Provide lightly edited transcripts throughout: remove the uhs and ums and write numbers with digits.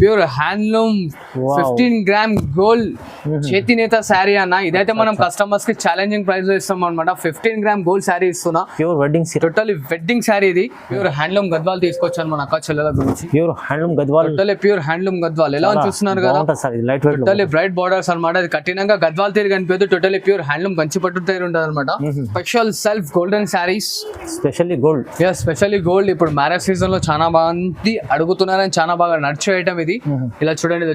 Pure handloom 15 gram gold చేతినేత శారీ అన్న. ఇదైతే మనం కస్టమర్స్ కి ఛాలెంజింగ్ ప్రైస్ లో ఇస్తాం అనమాట. 15 గ్రామ్ గోల్డ్ శారీ ఇస్తున్నా. Pure wedding totally wedding sari ఇది. ప్యూర్ హ్యాండ్లూమ్ గద్వాల్ తీసుకొచ్చాను మన అక్క చెల్లెల గురించి. Pure handloom Gadwal, totally pure handloom Gadwal. ఎలా చూస్తున్నారు కదా, టోటల్లీ బ్రైట్ బార్డర్స్ అనమాట. ఇది కఠినంగా గద్వాల్ తీరు కనిపించదు. టోటల్లీ ప్యూర్ హ్యాండ్లూమ్ కంచి పట్టు తీరు ఉంటుంది అనమాట. Special self golden saris, specially gold. Specially gold. ఇప్పుడు మ్యారేజ్ సీజన్ లో చాలా మంది అడుగుతున్నారని చాలా బాగా నడిచే ఐటమ్ ఇది. ఇలా చూడండి,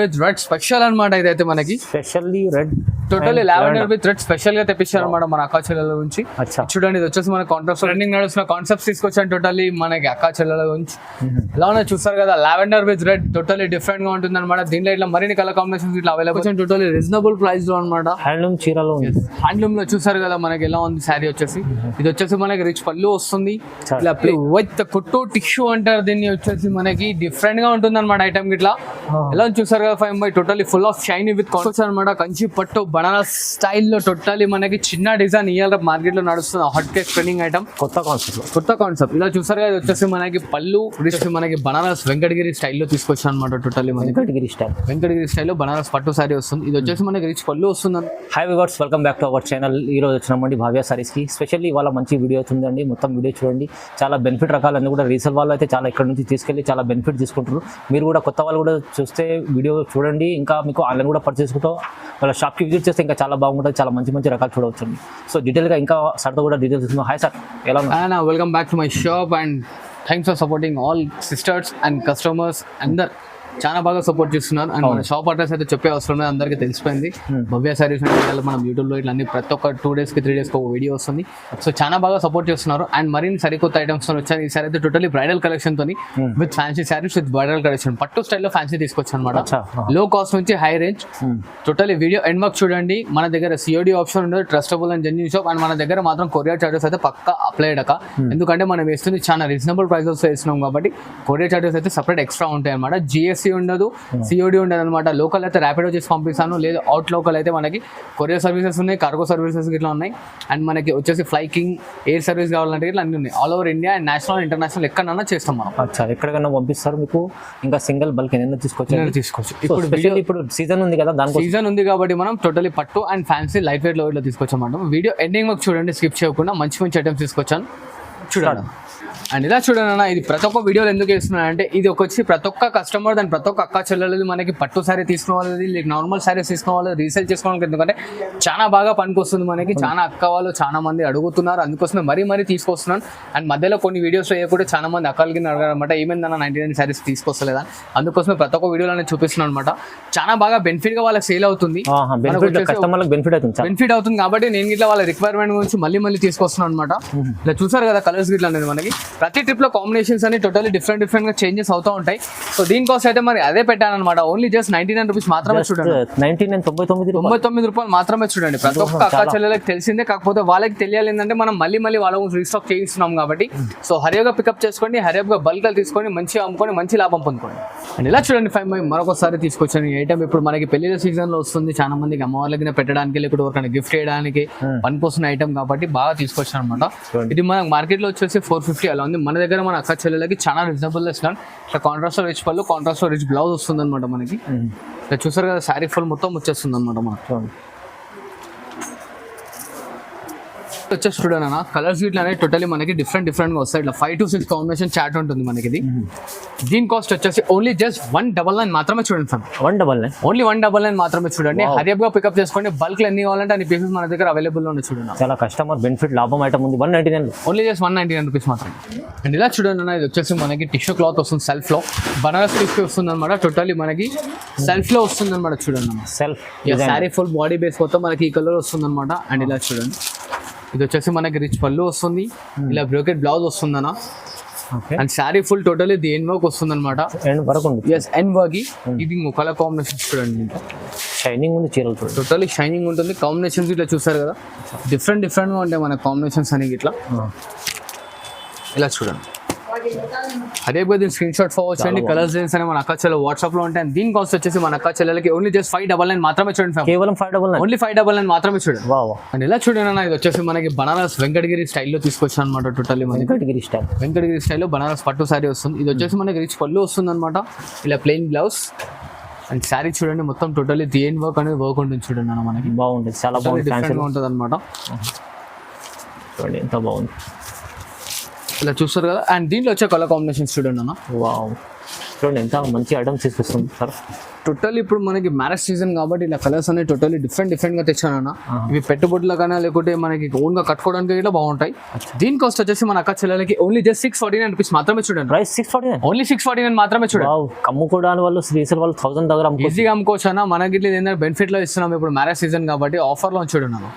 విత్ రెడ్ స్పెషల్ అనమాట. ఇదైతే మనకి specially red, totally lavender with red special గా తెప్పించారు అనమాట మన అక్క చెల్లెల గురించి. చూడండి, ఇది వచ్చేసి మన కాంట్రాస్ట్ రన్నింగ్ నడుస్తున్న కాన్సెప్ట్స్ తీసుకొచ్చాను టోటల్లీ మనకి అక్క చెల్లెల గురించి. ఎలా ఉన్నా చూస్తారు కదా, lavender with red totally different గా ఉంటుంది అనమాట. దీంట్లో ఇట్లా మరిన్ని కలర్ కాంబినేషన్స్ ఇట్లా అవైలబుల్, టోటల్లీ రీజనబుల్ ప్రైస్ లో అనమాట. హ్యాండ్లూమ్ చీరలో, హ్యాండ్లూమ్ లో చూసారు కదా మనకి ఎలా ఉంది శారీ వచ్చేసి. ఇది వచ్చేసి మనకి రిచ్ పళ్ళు వస్తుంది. ఇలా విత్ కుట్టు టిష్యూ అంటారు దీన్ని. వచ్చేసి మనకి డిఫరెంట్ గా ఉంటుంది అనమాట ఐటమ్ ఇట్లా. ఎలా చూసారు కదా, 5 totally full of shiny with concepts అనమాట. కంచి పట్టు బనారస్ స్టైల్లో టోటల్లీ మనకి చిన్న డిజైన్ ఇవాళ మార్కెట్ లో నడుస్తుంది. హాట్ కేక్ ట్రెండింగ్ ఐటమ్, కొత్త కాన్సెప్ట్. ఇలా చూసారు కదా, వచ్చేసి మనకి పళ్ళు మనకి బనారస్ వెంకటగిరి స్టైల్లో తీసుకొచ్చాను అనమాట. టోటల్లీ వెంకటగిరి స్టైల్లో బనారస్ పట్టు సారీ వస్తుంది. ఇది వచ్చేసి మనకి రిచ్ పళ్ళు వస్తుంది. Hi viewers, welcome back to our channel. ఈ రోజు వచ్చినామండి భావ్య సారీస్ కి. స్పెషల్లీ ఇవాళ మంచి వీడియో అవుతుందండి. మొత్తం వీడియో చూడండి. చాలా బెనిఫిట్ రకాలన్నీ కూడా రీసేల్ వాళ్ళు అయితే చాలా ఇక్కడ నుంచి తీసుకెళ్ళి చాలా బెనిఫిట్ తీసుకుంటారు. మీరు కూడా కొత్త వాళ్ళు కూడా చూస్తే వీడియో చూడండి. ఇంకా మీకు ఆన్లైన్ కూడా పర్చేస్ చేసుకుంటూ వాళ్ళ షాప్కి విజిట్ చేస్తే ఇంకా చాలా బాగుంటుంది. చాలా మంచి రకాలు చూడవచ్చు. సో డీటెయిల్గా ఇంకా సార్తో కూడా డీటెయిల్స్ తీసుకుందాం. హాయ్ సార్, ఎలా ఉన్నారు? Welcome back to my shop and thanks for supporting all sisters and customers. అందరు చాలా బాగా సపోర్ట్ చేస్తున్నారు. అండ్ మన షాప్ అడ్రస్ అయితే చెప్పే అవసరం లేదు, అందరికీ తెలిసిపోయింది. భవ్య సారీస్ అంటే మనం యూట్యూబ్లో ఇట్లా అన్ని ప్రతి ఒక్క 2 డేస్కి 3 డేస్కి ఒక వీడియో వస్తుంది. సో చాలా బాగా సపోర్ట్ చేస్తున్నారు. అండ్ మరిన్ని సరికొత్త ఐటమ్స్ వచ్చాయి. ఈ సారీ అయితే టోటలీ బ్రైడల్ కలెక్షన్ తోని with fancy saris with bridal collection, పట్టు స్టైల్లో ఫ్యాన్సీ తీసుకొచ్చాను అనమాట. లో కాస్ట్ నుంచి high range. Totally video end work చూడండి. మన దగ్గర COD ఆప్షన్ ఉండదు, trustable and genuine shop. And మన దగ్గర మాత్రం కొరియర్ చార్జెస్ అయితే పక్కా అప్లైడ్ అక్క. ఎందుకంటే మనం వేస్తుంది చాలా రీజనబుల్ ప్రైసెస్ వేస్తున్నాం కాబట్టి కొరియర్ చార్జెస్ అయితే సపరేట్ ఎక్స్ట్రా ఉంటాయి అనమాట. GST ఉండదు, COD ఉండదు అనమాట. లోకల్ అయితే ర్యాపిడో చేసి పంపిస్తాను, లేదు అవుట్ లోకల్ అయితే మనకి కొరియర్ సర్వీసెస్ ఉన్నాయి, కార్గో సర్వీసెస్ ఇట్లా ఉన్నాయి. అండ్ మనకి వచ్చేసి ఫ్లైకింగ్, ఎయిర్ సర్వీస్ కావాలంటే ఇట్లా అన్ని ఉన్నాయి. All over India and national international ఎక్కడన్నా చేస్తాం మనం. ఎక్కడికైనా పంపిస్తారు మీకు. ఇంకా సింగిల్ బల్క్ ఏదైనా తీసుకోవచ్చు. ఇప్పుడు సీజన్ ఉంది కదా, దానికి సీజన్ ఉంది కాబట్టి మనం టోటలీ పట్టు అండ్ ఫ్యాన్సీ లైట్ వెయిట్ లో ఇట్లా తీసుకొచ్చామంటాం. వీడియో ఎండింగ్ వరకు చూడండి, స్కిప్ చేయకుండా. మంచి ఐటమ్స్ తీసుకొచ్చాను చూడండి. అండ్ ఇలా చూడండి అన్న, ఇది ప్రతి ఒక్క వీడియోలో ఎందుకు వేస్తున్నాను అంటే, ఇది వచ్చి ప్రతి ఒక్క కస్టమర్ దాని ప్రతి ఒక్క అక్క చెల్లెలది మనకి పట్టు సారీ తీసుకోవాలి, లేక నార్మల్ సారీస్ తీసుకోవాలి, రీసేల్ చేసుకోవాలి. ఎందుకంటే చాలా బాగా పనికొస్తుంది మనకి. చాలా అక్క వాళ్ళు చాలా మంది అడుగుతున్నారు, అందుకోసమే మరీ తీసుకొస్తున్నాను. అండ్ మధ్యలో కొన్ని వీడియోస్ వేయకుండా చాలా మంది అక్కలకి అడగారు అనమాట, ఏమైందన్న 99 సారీస్ తీసుకొస్తలేదా. అందుకోసమే ప్రతి ఒక్క వీడియోలో చూపిస్తున్నాను అనమాట. చాలా బాగా బెనిఫిట్ గా వాళ్ళకి సేల్ అవుతుంది, బెనిఫిట్ అవుతుంది. కాబట్టి నేను ఇట్లా వాళ్ళ రిక్వైర్మెంట్ గురించి మళ్ళీ తీసుకొస్తున్నాను అనమాట. ఇలా చూసారు కదా కలర్స్ గిట్లా అనేది మనకి ప్రతి ట్రిప్ లో కాంబినేషన్స్ అని టోటల్లీ డిఫరెంట్ గా చేంజెస్ అవుతూ ఉంటాయి. సో దీనికోసం అయితే మరి అదే పెట్టాను అనమాట. ఓన్లీ జస్ట్ 99 రూపీస్ మాత్రమే చూడండి. 99 రూపాయలు మాత్రమే చూడండి. ప్రతి ఒక్క అక్క చెల్లెలకు తెలిసిందే, కాకపోతే వాళ్ళకి తెలియాలి ఏంటంటే మనం మళ్ళీ వాళ్ళ రీస్టాక్ చేయిస్తున్నాం కాబట్టి. సో హరిగా పికప్ చేసుకోండి, హరిగా బల్క్ తీసుకొని మంచిగా అమ్ముకొని మంచి లాభం పొందుకోండి. అండ్ ఇలా చూడండి, మరొకసారి తీసుకొచ్చాను ఈ ఐటమ్. ఇప్పుడు మనకి పెళ్లిల సీజన్ లో వస్తుంది, చాలా మందికి అమ్మవాళ్ళకి పెట్టడానికి, లేకపోతే ఎవరికైనా గిఫ్ట్ చేయడానికి పనికొస్తున్న ఐటమ్ కాబట్టి బాగా తీసుకొచ్చాను అనమాట. ఇది మన మార్కెట్ లో వచ్చేసి 450 అలా ఉంది. మన దగ్గర మన అక్క చెల్లెలకి చాలా రీజనబుల్ ఇస్తాను. ఇట్లా కాంట్రాస్ట్ రిచ్ పళ్ళు, కాంట్రాస్ట్ రిచ్ బ్లౌజ్ వస్తుంది అనమాట మనకి. ఇట్లా చూసారు కదా, శారీ ఫుల్ మొత్తం వచ్చేస్తుంది అనమాట మనకు. వచ్చేసి చూడండి అన్న, కలర్స్ ఇట్లా అనేది టోటలీ మనకి డిఫరెంట్ గా వస్తాయి. ఇట్లా 5 to 6 కాంబినేషన్ చాట్ ఉంటుంది మనకి. ఇది దీని కాస్ట్ వచ్చేసి ఓన్లీ జస్ట్ 199 మాత్రమే చూడండి సార్. 199 ఓన్లీ 199 మాత్రమే చూడండి. హరియబ్గా పికప్ చేసుకోండి. బల్క్ ఎన్ని కావాలంటే అన్ని పీసెస్ మన దగ్గర అవైలబుల్ లో ఉన్నాయి చూడండి. చాలా కస్టమర్ బెనిఫిట్ లాభం ఐటమ్ ఉంది. 199 ఓన్లీ జస్ట్ 199 రూపీస్ మాత్రమే. అండ్ ఇలా చూడండి అన్న, ఇది వచ్చేసి మనకి టిష్యూ క్లాత్ వస్తుంది, సెల్ఫ్ లో బనారస్ పీస్ వస్తుంది అనమాట. టోటలీ మనకి సెల్ఫ్ లో వస్తుంది అనమాట. చూడండి అన్న, self sari full body base మొత్తం మనకి ఈ కలర్ వస్తుంది అనమాట. అండ్ ఇలా చూడండి, ఇది వచ్చేసి మనకి రిచ్ పళ్ళు వస్తుంది, ఇలా బ్రోకెట్ బ్లౌజ్ వస్తుంది అన్న. And sari full totally the end work వస్తుంది అనమాట. End work. ఇది కలర్ కాంబినేషన్ చూడండి, షైనింగ్ ఉంది చీరలు, టోటలీ షైనింగ్ ఉంటుంది. కాంబినేషన్స్ ఇట్లా చూసారు కదా, డిఫరెంట్ గా ఉంటాయి మన కాంబినేషన్స్ అనేవి. ఇట్లా ఇలా చూడండి, అదే దీని స్క్రీన్ షాట్ ఫార్వర్డ్ చేయండి. కలర్స్ డిజైన్స్ అని మన అక్క చెల్లెలు వాట్సాప్ లో ఉంటాయి. దీని కాస్ట్ వచ్చేసి మన అక్క చెల్లెలకి ఓన్లీ జస్ట్ 599 మాత్రమే చూడండి. కేవలం 599, ఓన్లీ 599 మాత్రమే చూడండి. వావ్. అండ్ ఇలా చూడండి అన్న, ఇది వచ్చేసి మనకి బనారస్ వెంకటగిరి స్టైల్లో తీసుకొచ్చాను అనమాట. టోటల్లీ మనకి వెంకటగిరి స్టైల్లో బనారస్ పట్టు శారీ వస్తుంది. ఇది వచ్చేసి మనకి రిచ్ పళ్ళు వస్తుంది అనమాట. ఇలా ప్లెయిన్ బ్లౌజ్ అండ్ శారీ చూడండి మొత్తం టోటల్లీ దియన్ వర్క్ అనేది వర్క్ ఉంటుంది చూడండి అన్న. మనకి బాగుంటుంది, చాలా బాగుంది, డిఫరెంట్ గా ఉంటుంది అనమాట. చూడండి ఎంత బాగుంది, ఇలా చూస్తారు కదా. అండ్ దీంట్లో వచ్చే కలర్ కాంబినేషన్స్ చూడండి అన్న. వావ్, చూడండి ఎంత మంచి ఐటమ్స్ తీసుకొస్తుంది సార్. టోటల్లీ ఇప్పుడు మనకి మ్యారేజ్ సీజన్ కాబట్టి ఇలా కలర్స్ అనేవి టోటల్లీ డిఫరెంట్ గా తెచ్చాను అన్న. ఇవి పెట్టుబడులకైనా లేకుంటే మనకి ఓన్ గా కట్టుకోవడానికి కూడా బాగుంటాయి. దీని కాస్ట్ వచ్చేసి మన అక్క చెల్లెలకి ఓన్లీ జస్ట్ 649 రూపీస్ మాత్రమే చూడండి. ప్రైస్ 649, ఓన్లీ 649 మాత్రమే చూడండి. అమ్ముకోవడానికి వాళ్ళు రీసేల్ వాళ్ళు 1000 దగ్గర ఈజీగా అమ్ముకోవచ్చు అన్న. మనకి ఇట్లా ఏంటంటే బెనిఫిట్ లో ఇస్తున్నాం ఇప్పుడు మ్యారేజ్ సీజన్ కాబట్టి ఆఫర్ లో చూడండి అన్న.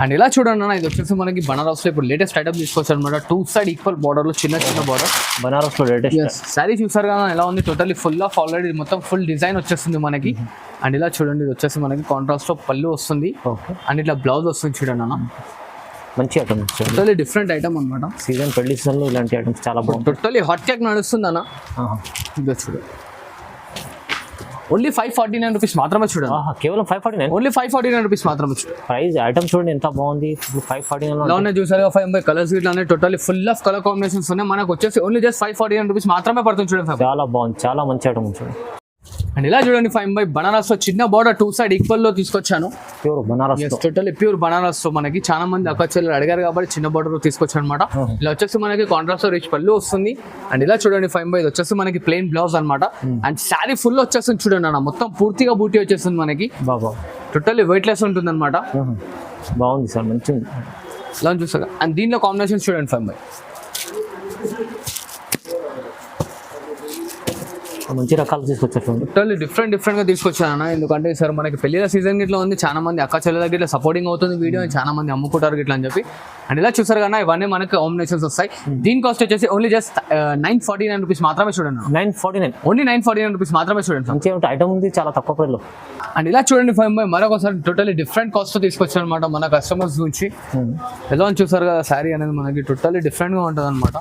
అండ్ ఇలా చూడండి అన్న, ఇది వచ్చేసి మనకి బనారస్ లో ఇప్పుడు లేటెస్ట్ ఐటమ్ తీసుకొచ్చారు అనమాట. 2 సైడ్ ఈక్వల్ బార్డర్ లో చిన్న బార్డర్ బనారస్ లో లేటెస్ట్ శారీ చూసారు కదా ఎలా ఉంది. టోటల్లీ ఫుల్ ఆఫ్ ఆల్రెడీ మొత్తం ఫుల్ డిజైన్ వచ్చేస్తుంది మనకి. అండ్ ఇలా చూడండి, ఇది వచ్చేసి మనకి కాంట్రాస్ట్ లో పళ్ళు వస్తుంది. అండ్ ఇట్లా బ్లౌజ్ వస్తుంది చూడండి అన్న. మంచి ఐటమ్, టోటల్లీ డిఫరెంట్ ఐటమ్ అనమాట. సీజన్ పెళ్లి సీజన్ లో ఇలాంటి ఐటమ్స్ చాలా బాగుంది. టోటల్లీ హాట్ కేక్ నడుస్తుంది అన్న. ఇది చూడండి ఓన్లీ 549 రూపీస్ మాత్రమే చూడండి. కేవలం 549, ఓన్లీ 549 రూపీస్ మాత్రమే చూడండి. ప్రైస్ ఐటమ్ చూడండి ఎంత బాగుంది. 549 లో ఉన్నాయి చూసారు 5 కలర్స్ ఇట్లా totally full of colour combinations ఉన్నాయి. మనకు వచ్చేసి ఓన్లీ జస్ట్ 549 రూపీస్ మాత్రమే పడుతుంది చూడండి. చాలా బాగుంది, చాలా మంచి ఐటమ్ చూడండి. అండ్ ఇలా చూడండి 5 బనారస్ లో చిన్న బార్డర్ 2 సైడ్ ఈక్వల్ లో తీసుకొచ్చాను. Pure Banaras, totally pure Banaras లో మనకి చాలా మంది అక్క చెల్లెలు అడిగారు కాబట్టి చిన్న బార్డర్ లో తీసుకొచ్చాను అనమాట. ఇలా వచ్చేసి మనకి కాంట్రాస్ట్ లో రిచ్ పళ్ళు వస్తుంది. అండ్ ఇలా చూడండి 5 ఇది వచ్చేసి మనకి ప్లెయిన్ బ్లౌజ్ అనమాట. అండ్ శారీ ఫుల్ వచ్చేస్తుంది చూడండి అన్న. మొత్తం పూర్తిగా బూటీ వచ్చేస్తుంది మనకి. బాబా టోటల్లీ వెయిట్ లెస్ ఉంటుంది అనమాట. బాగుంది సార్, మంచిగా ఇలా చూసారు. అండ్ దీనిలో కాంబినేషన్ చూడండి 5 మంచి రకాలు తీసుకొచ్చారు. టోటల్లీ డిఫరెంట్ గా తీసుకొచ్చాను. ఎందుకంటే సార్ మనకి పెళ్లిల సీజన్ ఇట్లా ఉంది. చాలా మంది అక్క చెల్లెల దగ్గర సపోర్టింగ్ అవుతుంది వీడియో. చాలా మంది అమ్ముకుంటారు ఇట్లా అని చెప్పి. అండ్ ఇలా చూసారు కదా, ఇవన్నీ మనకి కాంబినేషన్స్ వస్తాయి. దీని కాస్ట్ వచ్చేసి ఓన్లీ జస్ట్ 949 రూపీస్ మాత్రమే చూడండి. 949, ఓన్లీ 949 రూపీస్ మాత్రమే చూడండి. మంచి ఐటమ్ ఉంది, చాలా తక్కువ ప్రైస్ లో. అండ్ ఇలా చూడండి 5 మరొకసారి టోటల్లీ డిఫరెంట్ కాస్ట్ తో తీసుకొచ్చాను అనమాట మన కస్టమర్స్ నుంచి. ఎలా అని చూసారు కదా, శారీ అనేది మనకి టోటల్లీ డిఫరెంట్ గా ఉంటుంది అనమాట.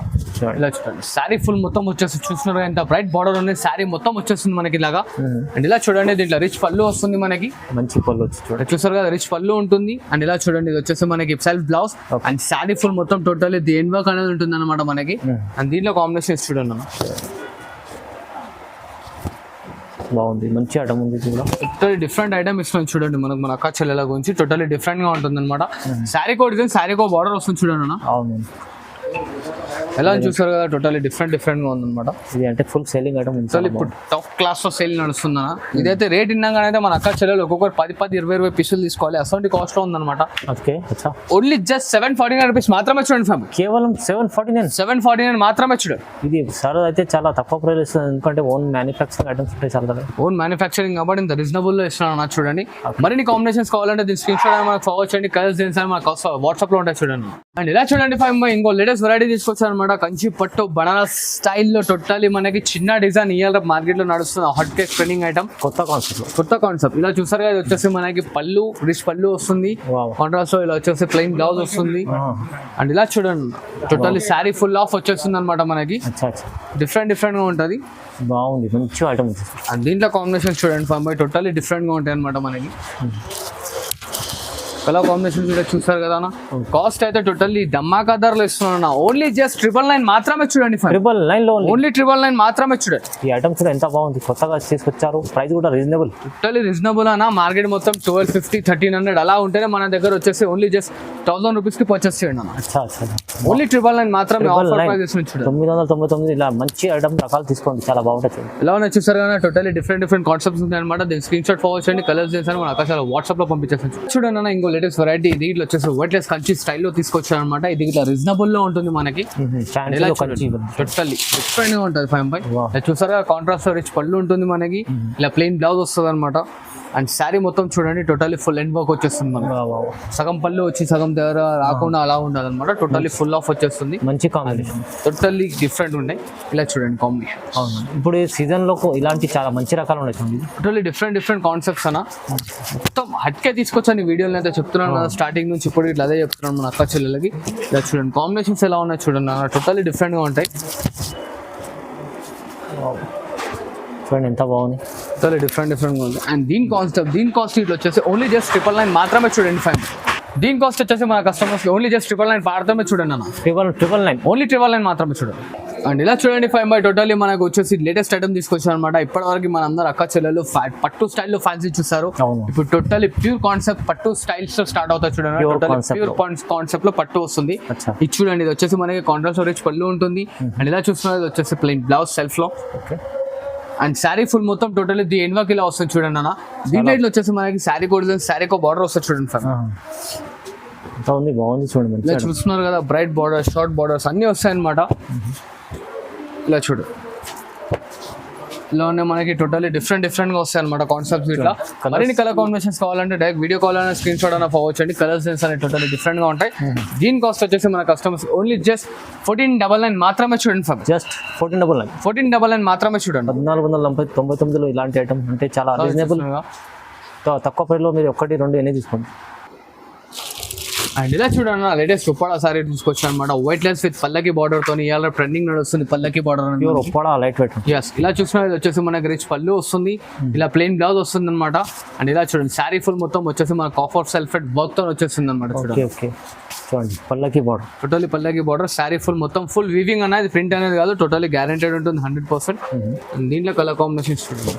ఇలా చూడండి శారీ ఫుల్ మొత్తం వచ్చేసి చూస్తున్నారు ఎంత బ్రైట్ బార్డర్ ఉంది. శారీ మొత్తం వచ్చేస్తుంది మనకి ఇలాగా. అండ్ ఇలా చూడండి దీంట్లో రిచ్ పళ్ళు వస్తుంది మనకి. మంచి పళ్ళు వచ్చి చూడండి, చూసారు కదా రిచ్ పళ్ళు ఉంటుంది. అండ్ ఇలా చూడండి ఇది వచ్చేసి మనకి self blouse. And sari full మొత్తం టోటల్లీ దేన్ వర్క్ అనేది ఉంటుంది అనమాట మనకి. అండ్ దీంట్లో కాంబినేషన్ చూడండి అన్న. బాగుంది, మంచి ఐటమ్ ఉంది. టోటల్లీ డిఫరెంట్ ఐటమ్ ఇస్తున్నాం చూడండి మనకు మన అక్క చెల్లెల గురించి. టోటల్లీ డిఫరెంట్ గా ఉంటుంది అనమాట. శారీ కో డిజైన్, శారీ కో బార్డర్ వస్తుంది చూడండి అన్న. అవును, ఎలా చూసారు కదా టోటల్లీ డిఫరెంట్ గా ఉందన్నమాట. ఇది అంటే ఫుల్ సేలింగ్ ఐటమ్. ఇప్పుడు టాప్ క్లాస్ లో సేల్ నడుస్తుందన్న. ఇదైతే రేట్ విన్నాగానైతే మన అక్క చెల్లెలు ఒక్కొక్కరు 10, 20 పీసులు తీసుకోవాలి. అసలు కాస్ట్ లో ఉందన్నమాట. ఓన్లీ జస్ట్ 749 రూపీస్ మాత్రమే చూడండి ఫ్యామిలీ. కేవలం 749 మాత్రమే చూడండి. ఇది సార్ అయితే చాలా తక్కువ ప్రైస్ ఇస్తుంది. ఎందుకంటే ఓన్ మ్యానుఫ్యాక్చరింగ్ ఐటమ్స్ ఉంటాయి చాలా. ఓన్ మ్యానుఫ్యాక్చరింగ్ కాబట్టి ఇంత రీజనబుల్ లో ఇస్తున్నాను చూడండి. మరిన్ని కాంబినేషన్స్ కావాలంటే దీని స్క్రీన్ షాట్ మనకు ఫార్వర్డ్ చేయండి. కలర్స్ డిజైన్స్ మనకు వాట్సాప్ లో ఉంటాయి చూడండి. అండ్ ఇలా చూడండి 5 ఇంకో లేటెస్ట్ వెరైటీ తీసుకొచ్చారు అనమాట. కంచి పట్టు బనారస్ స్టైల్లో టోటల్లీ మనకి చిన్న డిజైన్ ఇయర్ మార్కెట్ లో నడుస్తుంది. హాట్ కేక్ ట్రెండింగ్ ఐటమ్, కొత్త కాన్సెప్ట్. ఇలా చూసారు కదా, వచ్చేసి మనకి పళ్ళు రిచ్ పళ్ళు వస్తుంది. కాంట్రాస్ట్ లో ఇలా వచ్చేసి ప్లెయిన్ బ్లౌజ్ వస్తుంది. అండ్ ఇలా చూడండి టోటల్లీ శారీ ఫుల్ ఆఫ్ వచ్చేస్తుంది అనమాట మనకి. డిఫరెంట్ గా ఉంటుంది. బాగుంది, మంచి ఐటమ్. అండ్ దీంట్లో కాంబినేషన్ చూడండి 5 టోటల్లీ డిఫరెంట్ గా ఉంటాయి అనమాట మనకి. కలర్ కాంబినేషన్ కూడా చూసారు కదా. కాస్ట్ అయితే టోటల్లీ ధమాకా ధరలో ఇస్తున్నాను. ఓన్లీ జస్ట్ 999 మాత్రమే చూడండి. 999 లో ఓన్లీ 999 మాత్రమే చూడండి. ఈ ఐటమ్స్ కూడా ఎంత బాగుంది, కొత్తగా తీసుకొచ్చారు. ప్రైస్ కూడా రీజనబుల్, టోటల్లీ రీజనబుల్ అన్న. మార్కెట్ మొత్తం 1250, 1300 అలా ఉంటేనే మన దగ్గర వచ్చేసి ఓన్లీ జస్ట్ 1000 రూపీస్ కి పర్చేస్ చేయండి అన్న. ఓన్లీ 999 మాత్రమే ఆఫర్ ప్రైస్ చూడండి. 999 ఇలా మంచి ఐటమ్ రకాలు తీసుకోండి, చాలా బాగుంటుంది. ఎలా ఉన్నాయి చూసారు కదా, టోటల్లీ డిఫరెంట్ కాన్సెప్ట్స్ ఉంటాయి అనమాట. దీని స్క్రీన్ షాట్ ఫార్వర్డ్ చేయండి. కలర్స్ చేసి మన అక్కడ వాట్సాప్ లో పంపించేస్తాను చూడండి అన్న. ఇంకో లేటెస్ట్ వెరైటీ ఇది. ఇట్లా వచ్చేసి వెయిట్లెస్ కంచి స్టైల్లో తీసుకొచ్చారు అనమాట. ఇది ఇట్లా రీజనబుల్ లో ఉంటుంది మనకి. టోటల్లీ డిఫరెంట్ గా ఉంటుంది 5 చూసారా. కాంట్రాస్ట్ రిచ్ పళ్ళు ఉంటుంది మనకి. ఇలా ప్లెయిన్ బ్లౌజ్ వస్తుంది అనమాట. అండ్ శారీ మొత్తం చూడండి టోటల్లీ ఫుల్ ఎండ్ వర్క్ వచ్చేస్తుంది మనకి. సగం పళ్ళు వచ్చి సగం దగ్గర రాకుండా అలా ఉండదు అనమాట. టోటల్లీ ఫుల్ ఆఫ్ వచ్చేస్తుంది. మంచి కాంబినేషన్, టోటల్లీ డిఫరెంట్ ఉంటాయి. ఇలా చూడండి కాంబినేషన్. అవును, ఇప్పుడు ఈ సీజన్ లో ఇలాంటి చాలా మంచి రకాలు ఉన్నాయి. టోటల్లీ డిఫరెంట్ కాన్సెప్ట్స్ అన్న మొత్తం హట్కే తీసుకొచ్చాను ఈ వీడియోలో అయితే చెప్తున్నాను కదా. స్టార్టింగ్ నుంచి ఇప్పుడు ఇట్లా అదే చెప్తున్నాను మన అక్క చెల్లెలకి. ఇలా చూడండి కాంబినేషన్స్ ఎలా ఉన్నాయి చూడండి, టోటల్లీ డిఫరెంట్ గా ఉంటాయి. చూడండి ఎంత బాగుంది, చాలా డిఫరెంట్ గా ఉంది. అండ్ దీని కాస్ట్ ఇట్లా వచ్చేసి ఓన్లీ జస్ట్ 999 మాత్రమే చూడండి. ఫైన్ దీని కాస్ట్ వచ్చేసి మన కస్టమర్స్ ఓన్లీ జస్ట్ 999 మాత్రమే చూడండి అన్న. 999 ఓన్లీ 999 మాత్రమే చూడండి. అండ్ ఇలా చూడండి 5 టోటల్లీ మనకు వచ్చేసి లేటెస్ట్ ఐటమ్ తీసుకొచ్చారు అనమాట. ఇప్పటివరకు మన అందరు అక్క చెల్లెలు పట్టు స్టైల్లో ఫ్యాన్సీ చూస్తారు. ఇప్పుడు టోటల్లీ ప్యూర్ కాన్సెప్ట్ పట్టు స్టైల్స్ తో స్టార్ట్ అవుతా చూడండి. ప్యూర్ కాన్సెప్ట్ లో పట్టు వస్తుంది. ఇది చూడండి, ఇది వచ్చేసి మనకి కాంట్రాస్ట్ రిచ్ పళ్ళు ఉంటుంది. అండ్ ఇలా చూస్తున్నారు, ఇది వచ్చేసి ప్లెయిన్ బ్లౌజ్ సెల్ఫ్ లో. అండ్ శారీ ఫుల్ మొత్తం టోటల్లీ ది ఎండ్ వర్క్ ఇలా వస్తుంది చూడండి అన్న. దీంట్లో ఇట్లా వచ్చేసి మనకి శారీ కూడా శారీకి బార్డర్ వస్తుంది చూడండి. బాగుంది చూడండి, ఇలా చూస్తున్నారు కదా, బ్రైట్ బార్డర్, షార్ట్ బార్డర్స్ అన్ని వస్తాయి అనమాట. ఇలా చూడు, ఇలా ఉన్నాయి మనకి టోటల్లీ డిఫరెంట్ గా వస్తాయి అనమాట కాన్సెప్ట్స్. ఇట్లా మరిన్ని కలర్ కాంబినేషన్స్ కావాలంటే డైరెక్ట్ వీడియో కాల్ అయినా స్క్రీన్ షాట్ అయినా పోవచ్చండి. కలర్స్ అనేవి టోటల్లీ డిఫరెంట్ గా ఉంటాయి. దీని కాస్ట్ వచ్చేసి మన కస్టమర్స్ ఓన్లీ జస్ట్ 1499 మాత్రమే చూడండి. జస్ట్ 1499 మాత్రమే చూడండి. 1499 ఇలాంటి ఐటమ్ అంటే చాలా రీజనబుల్. తక్కువ ప్రైస్లో మీరు 1, 2 ఎన్ని తీసుకోండి. అండ్ ఇలా చూడండి, లేటెస్ట్ ఉప్పాడ సారీ తీసుకొచ్చాను అనమాట. వైట్ లెన్స్ విత్ పల్లకి బార్డర్ తోని ఇవాళ ట్రెండింగ్ నడుస్తుంది పల్లకి border. Uppada light weight. yes ఇలా చూసినా ఇది వచ్చేసి మనకి రిచ్ పళ్ళు వస్తుంది. ఇలా ప్లెయిన్ బ్లౌజ్ వస్తుంది అనమాట. అండ్ ఇలా చూడండి శారీ ఫుల్ మొత్తం వచ్చేసి మన కాఫర్ సెల్ఫెట్ వర్క్ తో వచ్చేస్తుంది అనమాట. చూడండి పల్లకి బార్డర్, టోటల్లీ పల్లకి బార్డర్, శారీ ఫుల్ మొత్తం ఫుల్ వీవింగ్ అనేది ప్రింట్ అనేది కాదు, టోటల్లీ గ్యారెంటెడ్ ఉంటుంది 100%. దీంట్లో కలర్ కాంబినేషన్స్ చూడండి,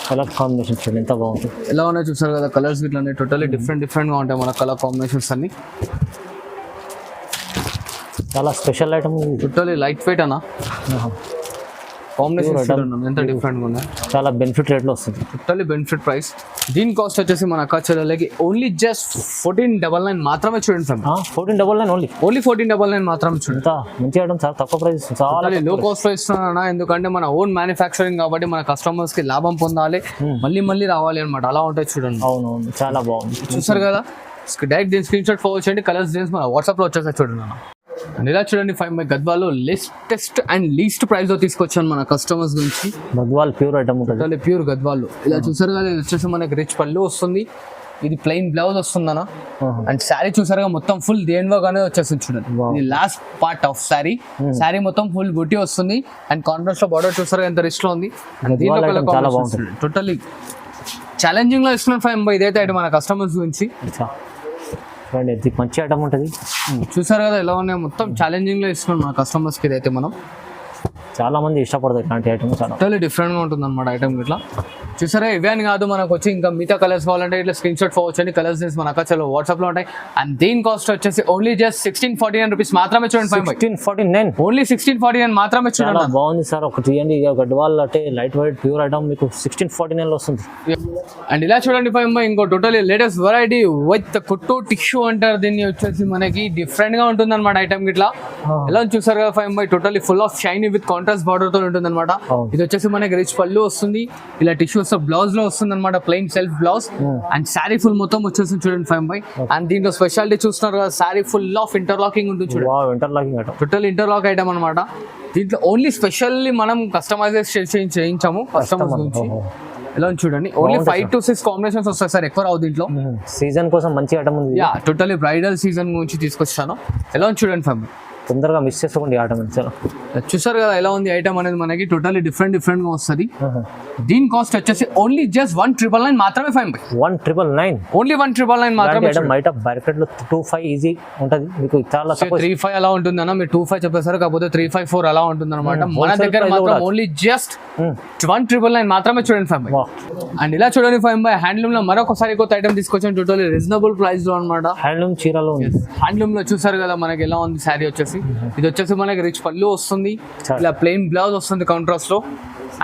కలర్ కాంబినేషన్ చూడండి ఎంత బాగుంటుంది. ఎలా ఉన్నాయో చూసారు కదా, కలర్స్ ఇట్లా టోటల్లీ డిఫరెంట్ గా ఉంటాయి మన కలర్ కాంబినేషన్స్ అన్ని. చాలా special item, totally light weight అన్న. కాంబినేషన్ ఎంత డిఫరెంట్ గా ఉన్నాయి. చాలా బెనిఫిట్ రేట్లో వస్తుంది, టోటల్లీ బెనిఫిట్ ప్రైస్. దీని కాస్ట్ వచ్చేసి మన అక్క చెల్లెలకి ఓన్లీ జస్ట్ 1499 మాత్రమే చూడండి. 1499 ఓన్లీ 1499 మాత్రమే చూడండి. మంచి ఐటమ్, చాలా తక్కువ ప్రైస్, చాలా లో కాస్ట్ లో ఇస్తున్నా. ఎందుకంటే మన ఓన్ మ్యానుఫ్యాక్చరింగ్ కాబట్టి మన కస్టమర్స్ కి లాభం పొందాలి, మళ్ళీ రావాలి అనమాట. అలా ఉంటుంది చూడండి. అవునవును, చాలా బాగుంది. చూసారు కదా, డైరెక్ట్ దీని స్క్రీన్ షాట్ ఫార్వర్డ్ చేయండి. కలర్స్ డీటెయిల్స్ మన వాట్సాప్ లో వచ్చేసారి చూడండి అన్న. అండ్ ఇలా చూడండి 5 గద్వాల్లో లేటెస్ట్ అండ్ లీస్ట్ ప్రైస్ లో తీసుకొచ్చాను మన కస్టమర్స్ గురించి. గద్వాల్ ప్యూర్ ఐటమ్ ఉంటుంది, ప్యూర్ గద్వాల్లో. ఇలా చూసారు కదా, ఇది వచ్చేసి మనకి రిచ్ పళ్ళు వస్తుంది. ఇది ప్లెయిన్ బ్లౌజ్ వస్తుందన్న. అండ్ శారీ చూసారుగా మొత్తం ఫుల్ దేన్ వర్క్ అనేది వచ్చేస్తుంది చూడండి. ఇది లాస్ట్ పార్ట్ ఆఫ్ శారీ మొత్తం ఫుల్ బుట్టి వస్తుంది. అండ్ కాంట్రాస్ట్ లో బార్డర్ చూసారు ఎంత రిచ్ లో ఉంది. టోటల్లీ ఛాలెంజింగ్ లో ఇస్తున్నాను 5 ఇదైతే ఐటమ్ మన కస్టమర్స్ గురించి. మంచి ఐటమ్ ఉంటుంది. చూసారు కదా ఎలా ఉన్నాయి, మొత్తం ఛాలెంజింగ్ లో ఇస్తున్నాం మన కస్టమర్స్ కి. ఇదైతే మనం చాలా మంది ఇష్టపడతారు ఇట్లాంటి ఐటమ్, టోటల్లీ డిఫరెంట్ గా ఉంటుంది అనమాట ఐటమ్. ఇట్లా చూసారా, ఇవే అని కాదు, మనకు వచ్చి ఇంకా మిగతా కలర్స్ కావాలంటే ఇట్లా స్క్రీన్ షాట్ ఫార్వర్డ్ చేయండి. కలర్స్ మన అక్క వాట్సాప్ లో ఉంటాయి. అండ్ దీని కాస్ట్ వచ్చేసి ఓన్లీ జస్ట్ 1649 రూపీస్ మాత్రమే చూడండి. 1649 ఓన్లీ 1649 మాత్రమే చూడండి. బాగుంది సార్, ఒకటి తీయండి. గడ్వాల్ అంటే లైట్ వెయిట్ ప్యూర్ ఐటమ్ మీకు 1649 లో వస్తుంది. అండ్ ఇలా చూడండి 5 ఇంకో టోటల్లీ లేటెస్ట్ వెరైటీ విత్ కుట్టు టిష్యూ అంటారు దీన్ని. వచ్చేసి మనకి డిఫరెంట్ గా ఉంటుంది అనమాట ఐటమ్. ఇట్లా ఎలా చూసారు కదా 5 totally full of shiny with contrast border తో ఉంటుంది అనమాట. ఇది వచ్చేసి మనకి రిచ్ పళ్ళు వస్తుంది. ఇలా టిష్యూ బ్లౌజ్ లో వస్తుంది అనమాట, plain self blouse. And sari full మొత్తం వచ్చేసి చూడండి 5. అండ్ దీంట్లో స్పెషాలిటీ చూస్తున్నారు కదా, శారీ ఫుల్ ఆఫ్ ఇంటర్లాకింగ్ ఉంటుంది చూడండి. టోటల్ ఇంటర్లాక్ ఐటమ్ అనమాట. దీంట్లో ఓన్లీ స్పెషల్లీ మనం కస్టమైజేషన్ చేయించాము కస్టమర్స్ నుంచి. ఎలా చూడండి, ఓన్లీ 5 to 6 కాంబినేషన్స్ వస్తాయి సార్, ఎక్కువ రావు దీంట్లో. సీజన్ కోసం మంచి ఐటమ్ ఉంది. టోటల్లీ బ్రైడల్ సీజన్ గురించి తీసుకొచ్చాను. ఎలా చూడండి 5. తొందరగా మిస్ చేసుకోండి ఐటమ్. చూసారు కదా ఎలా ఉంది ఐటమ్ అనేది మనకి టోటల్లీ డిఫరెంట్ గా వస్తుంది. దీని కాస్ట్ వచ్చేసి ఓన్లీ జస్ట్ 1999 మాత్రమే. 1999 ఓన్లీ 1999 మాత్రమే. బయట మార్కెట్ లో 25 ఈజీ ఉంటది, మీకు చాలా 35 అలా ఉంటుంది అన్న. మీరు 25 చెప్పేసారు, కాకపోతే 354 అలా ఉంటుంది అనమాట. మన దగ్గర మాత్రం ఓన్లీ జస్ట్ 1999 మాత్రమే చూడండి 5. అండ్ ఇలా చూడండి 5 హ్యాండ్లూమ్ లో మరొకసారి కొత్త ఐటమ్ తీసుకొచ్చాను, టోటల్లీ రీజనబుల్ ప్రైస్ లో అనమాట. హ్యాండ్లూమ్ చీరలో హ్యాండ్లూమ్ లో చూసారు కదా మనకి ఎలా ఉంది శారీ వచ్చేసి. ఇది వచ్చేసి మనకి రిచ్ పళ్ళు వస్తుంది. ఇలా ప్లెయిన్ బ్లౌజ్ వస్తుంది కాంట్రాస్ట్ లో.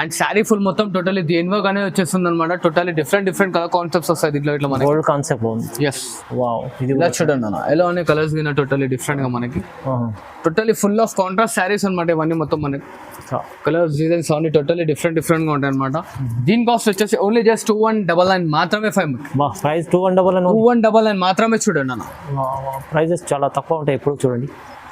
అండ్ శారీ ఫుల్ మొత్తం టోటలీ దేని వర్క్ అనేది వచ్చేస్తుంది అనమాట. టోటలీ డిఫరెంట్ కలర్ కాన్సెప్ట్స్ వస్తాయి దీంట్లో ఇట్లా మనకి. గోల్డ్ కాన్సెప్ట్ ఉంది. ఎస్, వావ్, ఇది ఇలా చూడండి అన్న ఎలా ఉన్నాయి కలర్స్ గిన టోటలీ డిఫరెంట్ గా మనకి. Totally full of contrast saris అనమాట ఇవన్నీ మొత్తం మనకి. కలర్స్ డిజైన్స్ అన్ని టోటలీ డిఫరెంట్ గా ఉంటాయి అనమాట. దీని కాస్ట్ వచ్చేసి ఓన్లీ జస్ట్ 2199 మాత్రమే. ప్రైస్ 2199 మాత్రమే. చూడండి అన్న ప్రైజెస్ చాలా తక్కువ ఉంటాయి ఎప్పుడు చూడండి.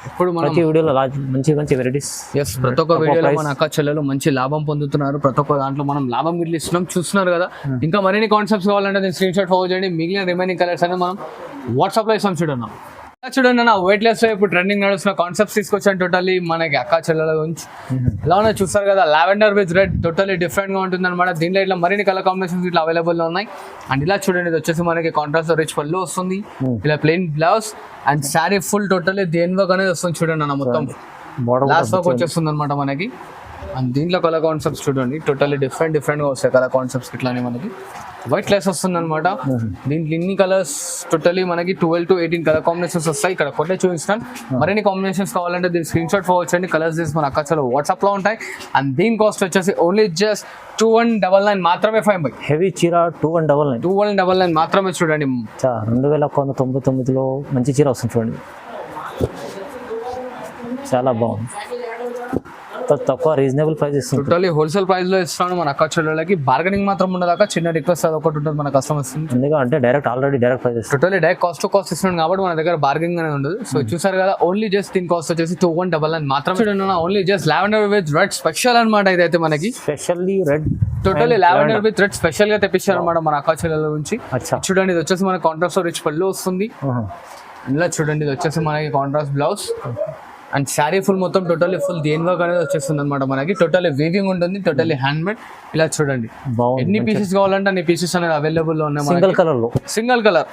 ఇప్పుడు మనం ప్రతి వీడియోలో మంచి వెరైటీస్. ఎస్, ప్రతి ఒక్క వీడియోలో మన అక్క చెల్లెలు మంచి లాభం పొందుతున్నారు. ప్రతి ఒక్క దాంట్లో మనం లాభం గిట్ల ఇస్తున్నాం, చూస్తున్నారు కదా. ఇంకా మరిన్ని కాన్సెప్ట్స్ కావాలంటే నేను స్క్రీన్ షాట్ ఫార్వర్డ్ చేయండి. మిగిలిన రిమైనింగ్ కలర్స్ అనేది మనం వాట్సాప్ లో ఇస్తాం. చూడండి అన్న వెయిట్ లెస్ లో ఇప్పుడు ట్రెండింగ్ నడుస్తున్న కాన్సెప్ట్స్ తీసుకొచ్చాను టోటలీ మనకి అక్క చెల్లెల గురించి. ఎలా ఉన్నా చూస్తారు కదా, lavender with red totally different గా ఉంటుంది అనమాట. దీంట్లో ఇట్లా మరిన్ని కలర్ కాంబినేషన్స్ ఇట్లా అవైలబుల్ లో ఉన్నాయి. అండ్ ఇలా చూడండి, ఇది వచ్చేసి మనకి కాంట్రాస్ట్ రిచ్ పళ్ళు వస్తుంది, ఇలా plain blouse and sari full totally దేని వర్క్ అనేది వస్తుంది. చూడండి అన్న మొత్తం లాస్ట్ వర్క్ వచ్చేస్తుంది అనమాట మనకి. అండ్ దీంట్లో కలర్ కాన్సెప్ట్స్ చూడండి టోటలీ డిఫరెంట్ గా వస్తాయి కలర్ కాన్సెప్ట్స్. ఇట్లానే మనకి వైట్ లెస్ వస్తుంది అనమాట. దీంట్లో ఇన్ని కలర్స్ టోటలీ మనకి 12 to 18 కలర్ కాంబినేషన్స్ వస్తాయి. ఇక్కడ కొట్టే చూపిస్తాను. మరిన్ని కాంబినేషన్స్ కావాలంటే దీని స్క్రీన్ షాట్ ఫార్వర్డ్ చేయండి. కలర్స్ తీసి మన అక్కడ వాట్సాప్ లో ఉంటాయి. అండ్ దీని కాస్ట్ వచ్చేసి ఓన్లీ జస్ట్ 2199 మాత్రమే. హెవీ చీర 2199 మాత్రమే. చూడండి 2199లో మంచి చీర వస్తుంది చూడండి, చాలా బాగుంది. తక్కువ రీజనబుల్ ప్రైస్ ఇస్తుంది. టోటలీ హోల్సేల్ ప్రైస్ లో ఇస్తాను మన అక్క చెల్లెళ్ళకి. బార్గెనింగ్ మాత్రం ఉండదాకా చిన్న రిక్వెస్ట్ అది ఒకటి ఉంటుంది మన కస్టమర్స్. ఎందుకంటే already direct price totally direct cost to cost ఇస్తున్నాను కాబట్టి మన దగ్గర బార్గెనింగ్ అనేది ఉండదు. సో చూసారు కదా, ఓన్లీ జస్ట్ దీని కాస్ట్ వచ్చేసి 2199 మాత్రం. చూడండి only just lavender with red special అనమాట. ఇదైతే మనకి specially red totally lavender with red special గా తెప్పించారు అనమాట మన అక్క చెల్లెల గురించి. చూడండి, ఇది వచ్చేసి మన కాంట్రాస్ట్ రిచ్ పళ్ళు వస్తుంది. ఇలా చూడండి, ఇది వచ్చేసి మనకి contrast blouse and sari full మొత్తం టోటల్లీ ఫుల్ దేని వర్క్ అనేది వచ్చేస్తుంది అనమాట మనకి. టోటల్లీ వీవింగ్ ఉంటుంది, టోటల్లీ హ్యాండ్ మేడ్. ఇలా చూడండి, ఎన్ని పీసెస్ కావాలంటే అన్ని పీసెస్ అనేది అవైలబుల్ లో ఉన్నాయి. సింగిల్ కలర్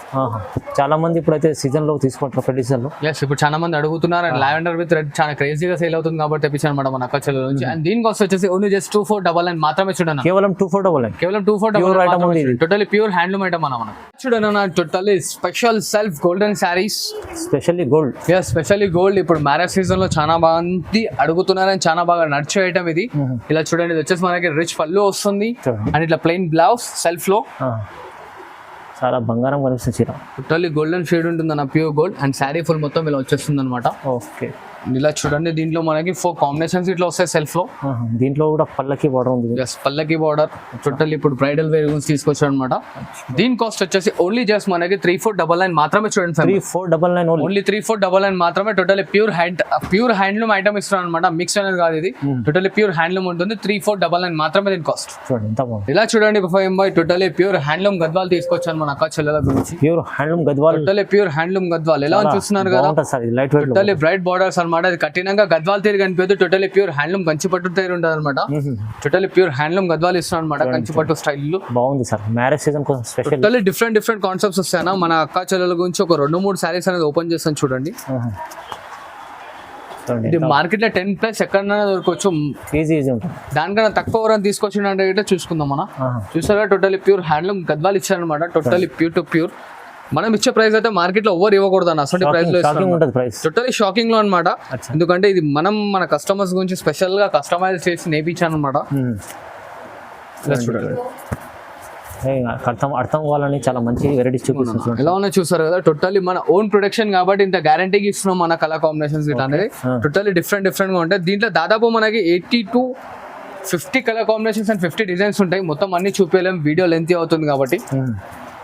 చాలా మంది ఇప్పుడైతే సీజన్ లో తీసుకుంటారు ట్రెడిషనల్ లో. ఎస్, ఇప్పుడు చాలా మంది అడుగుతున్నారు. అండ్ లావెండర్ విత్ రెడ్ చాలా క్రేజీగా సేల్ అవుతుంది కాబట్టి తెప్పించాను అనమాట మన అక్క చెల్లెల నుంచి. అండ్ దీని కాస్ట్ వచ్చేసి ఓన్లీ జస్ట్ 2499 మాత్రమే. చూడండి, కేవలం 2499 టోటల్లీ ప్యూర్ హ్యాండ్లూమ్ ఐటమ్ అన్న. చూడండి totally special self golden saris, specially gold. Specially gold. ఇప్పుడు మ్యారేజ్ సీజన్ లో చాలా మంది అడుగుతున్నారని చాలా బాగా నడిచే ఐటమ్ ఇది. ఇలా చూడండి, ఇది వచ్చేసి మనకి రిచ్ పళ్ళు వస్తుంది అండ్ ఇట్లా ప్లెయిన్ బ్లౌజ్ సెల్ఫ్ లో. చాలా బంగారం కనిపిస్తుంది చీర. టోటల్లీ గోల్డెన్ షేడ్ ఉంటుంది అన్న, pure gold. And sari full మొత్తం ఇలా వచ్చేస్తుంది అనమాట. ఓకే, ఇలా చూడండి, దీంట్లో మనకి 4 కాంబినేషన్స్ ఇట్లా వస్తాయి సెల్ఫ్ లో. దీంట్లో కూడా పల్లకి బార్డర్ ఉంది. పల్లకి బార్డర్ టోటల్ ఇప్పుడు బ్రైడల్ వేర్ గురించి తీసుకొచ్చాడు అనమాట. దీని కాస్ట్ వచ్చేసి ఓన్లీ జస్ట్ మనకి 3499 మాత్రమే. చూడండి 3499 ఓన్లీ 3499 మాత్రమే. టోటల్ ప్యూర్ హ్యాండ్లూమ్ ఐటమ్ ఇస్తున్నాను అనమాట, మిక్స్ అనేది కాదు ఇది. టోటల్ ప్యూర్ హ్యాండ్లూమ్ ఉంటుంది. 3499 మాత్రమే దీని కాస్ట్. ఇలా చూడండి, టోటల్ ప్యూర్ హ్యాండ్లూమ్ గద్వాల్ తీసుకొచ్చాను మన అక్క చెల్లెల గురించి. Pure handloom Gadwal, total pure handloom Gadwal ఎలా చూస్తున్నారు కదా, టోటల్ బ్రైట్ బార్డర్స్ అనమాట. అది కఠినంగా గద్వాల్ తీరు కనిపించదు. టోటలీ ప్యూర్ హ్యాండ్లూమ్ కంచిపట్టు తీరు ఉంటుంది అనమాట. టోటలీ ప్యూర్ హ్యాండ్లూమ్ గద్వాల్ ఇస్తున్నాం అనమాట, కంచిపట్టు స్టైల్. బాగుంది సార్, మ్యారేజ్ సీజన్ కోసం స్పెషల్. టోటలీ డిఫరెంట్ కాన్సెప్ట్స్ వస్తాయన్నా. మన అక్క చెల్లెల గురించి ఒక 2-3 శారీస్ అనేది ఓపెన్ చేస్తాను చూడండి. ఇది మార్కెట్ లో 10+ ఎక్కడైనా దొరకవచ్చు, ఈజీ ఉంటుంది. దానికన్నా తక్కువ ఎవరైనా తీసుకొచ్చిందంటే చూసుకుందాం మనం. చూసారా, టోటలీ ప్యూర్ హ్యాండ్లూమ్ గద్వాల్ ఇచ్చారనమాట. Totally pure to pure. మనం ఇచ్చే ప్రైస్ అయితే మార్కెట్ లో ఎవరు ఇవ్వకూడదు అన్న, అసలు ప్రైస్ లో టోటలీ షాకింగ్ లో అనమాట. ఎందుకంటే ఇది మన కస్టమర్స్ గురించి స్పెషల్ గా కస్టమైజ్ చేసి నేర్పించాను అనమాట. అర్థం అవ్వాలని చాలా మంచి వెరైటీస్ చూపిస్తున్నాం. ఎలా ఉన్నాయి చూసారు కదా, టోటల్లీ మన ఓన్ ప్రొడక్షన్ కాబట్టి ఇంత గ్యారంటీకి ఇస్తున్నాం మన కలర్ కాంబినేషన్స్ ఇట్లా అనేది. టోటల్లీ డిఫరెంట్ గా ఉంటాయి. దీంట్లో దాదాపు మనకి 80 to 50 colour combinations and 50 designs ఉంటాయి. మొత్తం అన్ని చూపించలేం, వీడియో లెంత్ అవుతుంది కాబట్టి.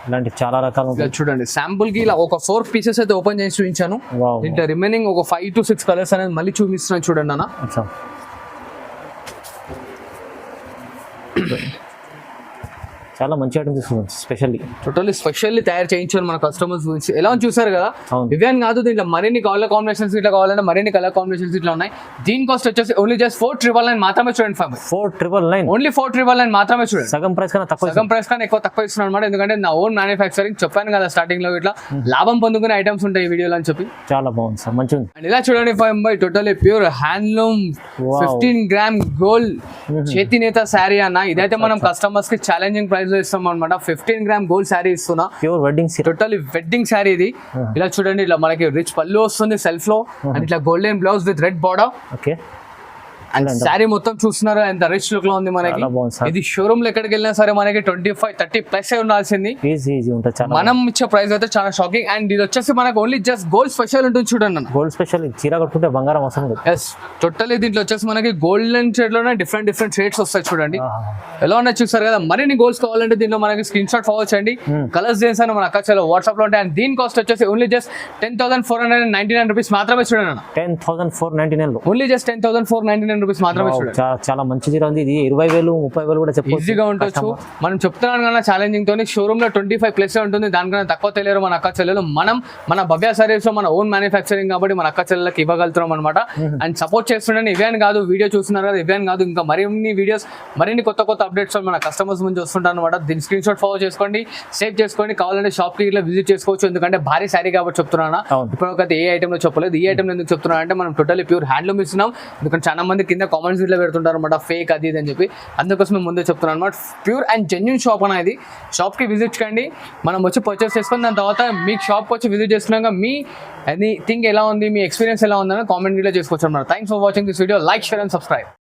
ఇలాంటి చాలా రకాలు చూడండి. శాంపుల్ కి ఇలా ఒక 4 పీసెస్ అయితే ఓపెన్ చేసి చూపించాను. దీంట్లో రిమైనింగ్ ఒక 5 to 6 కలర్స్ అనేది మళ్ళీ చూపిస్తున్నాను చూడండి అన్న. చాలా మంచి ఐటమ్ తీసుకున్నాం, స్పెషల్లీ తయారు చేయించారు మన కస్టమర్స్ గురించి. ఎలా చూసారు కదా, ఇవేం కాదు, దీంట్లో మరిన్ని కలర్ కాంబినేషన్స్ ఇట్లా కావాలంటే మరిన్ని కలర్ కాంబినేషన్స్ ఇట్లా ఉన్నాయి. దీని కాస్ట్ వచ్చేసి ఓన్లీ జస్ట్ 4999 మాత్రమే. చూడండి 4999 ఓన్లీ 4999 మాత్రమే. చూడండి, సగం ప్రైస్ కన్నా తక్కువ ఇస్తున్నాను అనమాట. ఎందుకంటే నా ఓన్ మ్యానుఫ్యాక్చరింగ్ చెప్పాను కదా స్టార్టింగ్ లో, ఇట్లా లాభం పొందుకునే ఐటమ్స్ ఉంటాయి ఈ వీడియోలో అని చెప్పి. చాలా బాగుంది సార్, మంచిగా. ఇలా చూడండి, totally pure handloom 15 gram gold చేతినేత శారీ అన్న. ఇదైతే మనం కస్టమర్స్ కి ఛాలెంజింగ్ ప్రైస్ ఇస్తాం అనమాట. 15 గ్రామ్ గోల్డ్ శారీ ఇస్తున్నా, pure wedding, totally wedding sari ఇది. ఇలా చూడండి, ఇట్లా మనకి రిచ్ పళ్ళు వస్తుంది సెల్ఫ్ లో అండ్ ఇట్లా golden blouse with red border. Okay, and sari మొత్తం చూస్తున్నారు ఎంత రిచ్ లుక్ లో ఉంది మనకి. చాలా బాగుంది సార్. ఇది షోరూమ్ లో ఎక్కడికి వెళ్ళినా సరే మనకి 25-30+ ఉండాల్సింది. ఈజీ ఉంటుంది చాలా. మనం ఇచ్చే ప్రైస్ అయితే చాలా షాకింగ్. అండ్ ఇది వచ్చేసి మనకు ఓన్లీ జస్ట్ గోల్డ్ స్పెషల్ ఉంటుంది చూడండి అన్న. గోల్డ్ స్పెషల్ చీర కట్టుకుంటే బంగారం అవసరం లేదు. ఎస్ టోటల్లీ దీంట్లో వచ్చేసి మనకి గోల్డెన్ షేడ్ లోనే డిఫరెంట్ షేడ్స్ వస్తాయి చూడండి. ఎలా ఉన్నాయి చూస్తారు కదా. మరిన్ని గోల్డ్స్ కావాలంటే దీంట్లో మనకి స్క్రీన్ షాట్ ఫార్వర్డ్ చేయండి. కలర్స్ డిజైన్స్ అని మన అక్కడ వాట్సాప్ లో ఉంటాయి. అండ్ దీని కాస్ట్ వచ్చేసి ఓన్లీ జస్ట్ 10,499 రూపీస్ మాత్రమే చూడండి అన్న. 10,499 ఓన్లీ జస్ట్ 10,499 రూపీస్ మాత్రమే చూడండి. చాలా మంచి చీర ఉంది. ఇది 20,000 30,000 కూడా చెప్పు ఈజీగా ఉండొచ్చు. మనం చెప్తున్నాను కదా ఛాలెంజింగ్ తోని షోరూమ్ లో 25+ ఉంటుంది. దానికన్నా తక్కువ తెలియరు మన అక్క చెల్లెలు. మనం మన భవ్య సారీస్ లో మన ఓన్ మ్యానుఫ్యాక్చరింగ్ కాబట్టి మన అక్క చెల్లెలకి ఇవ్వగలుగుతున్నాం అనమాట. అండ్ సపోర్ట్ చేస్తుండీ. ఇవే అని కాదు, వీడియో చూస్తున్నారు కదా, ఇవే అని కాదు, ఇంకా మరిన్ని వీడియోస్ మరిన్ని కొత్త అప్డేట్స్ మన కస్టమర్స్ నుంచి వస్తుంటారు అనమాట. దీని స్క్రీన్ షాట్ ఫాలో చేసుకోండి, సేవ్ చేసుకోండి. కావాలంటే షాప్ కి ఇట్లా విజిట్ చేసుకోవచ్చు. ఎందుకంటే భారీ శారీ కాబట్టి చెప్తున్నాను. ఇప్పుడు ఒక ఏ ఐటమ్ లో చెప్పలేదు. ఈ ఐటమ్ ఎందుకు చెప్తున్నా అంటే మనం టోటల్లీ ప్యూర్ హ్యాండ్లూమ్ ఇస్తున్నాం. ఎందుకంటే చాలా మంది కింద కామెంట్స్ ఇట్లా పెడుతుంటారు అనమాట, ఫేక్ అది ఇది అని చెప్పి. అందుకోసం మేము ముందే చెప్తున్నాను అనమాట. ప్యూర్ అండ్ జెన్యూన్ షాప్ అనేది. షాప్ కి విజిట్ చేయండి, మనం వచ్చి పర్చేస్ చేసుకొని దాని తర్వాత మీకు షాప్ వచ్చి విజిట్ చేసుకున్నాక మీ ఎనీథింగ్ ఎలా ఉంది, మీ ఎక్స్పీరియన్స్ ఎలా ఉందని కామెంట్ కూడా చేసుకోవచ్చు అనమాట. Thanks for watching this video. Like, share and subscribe.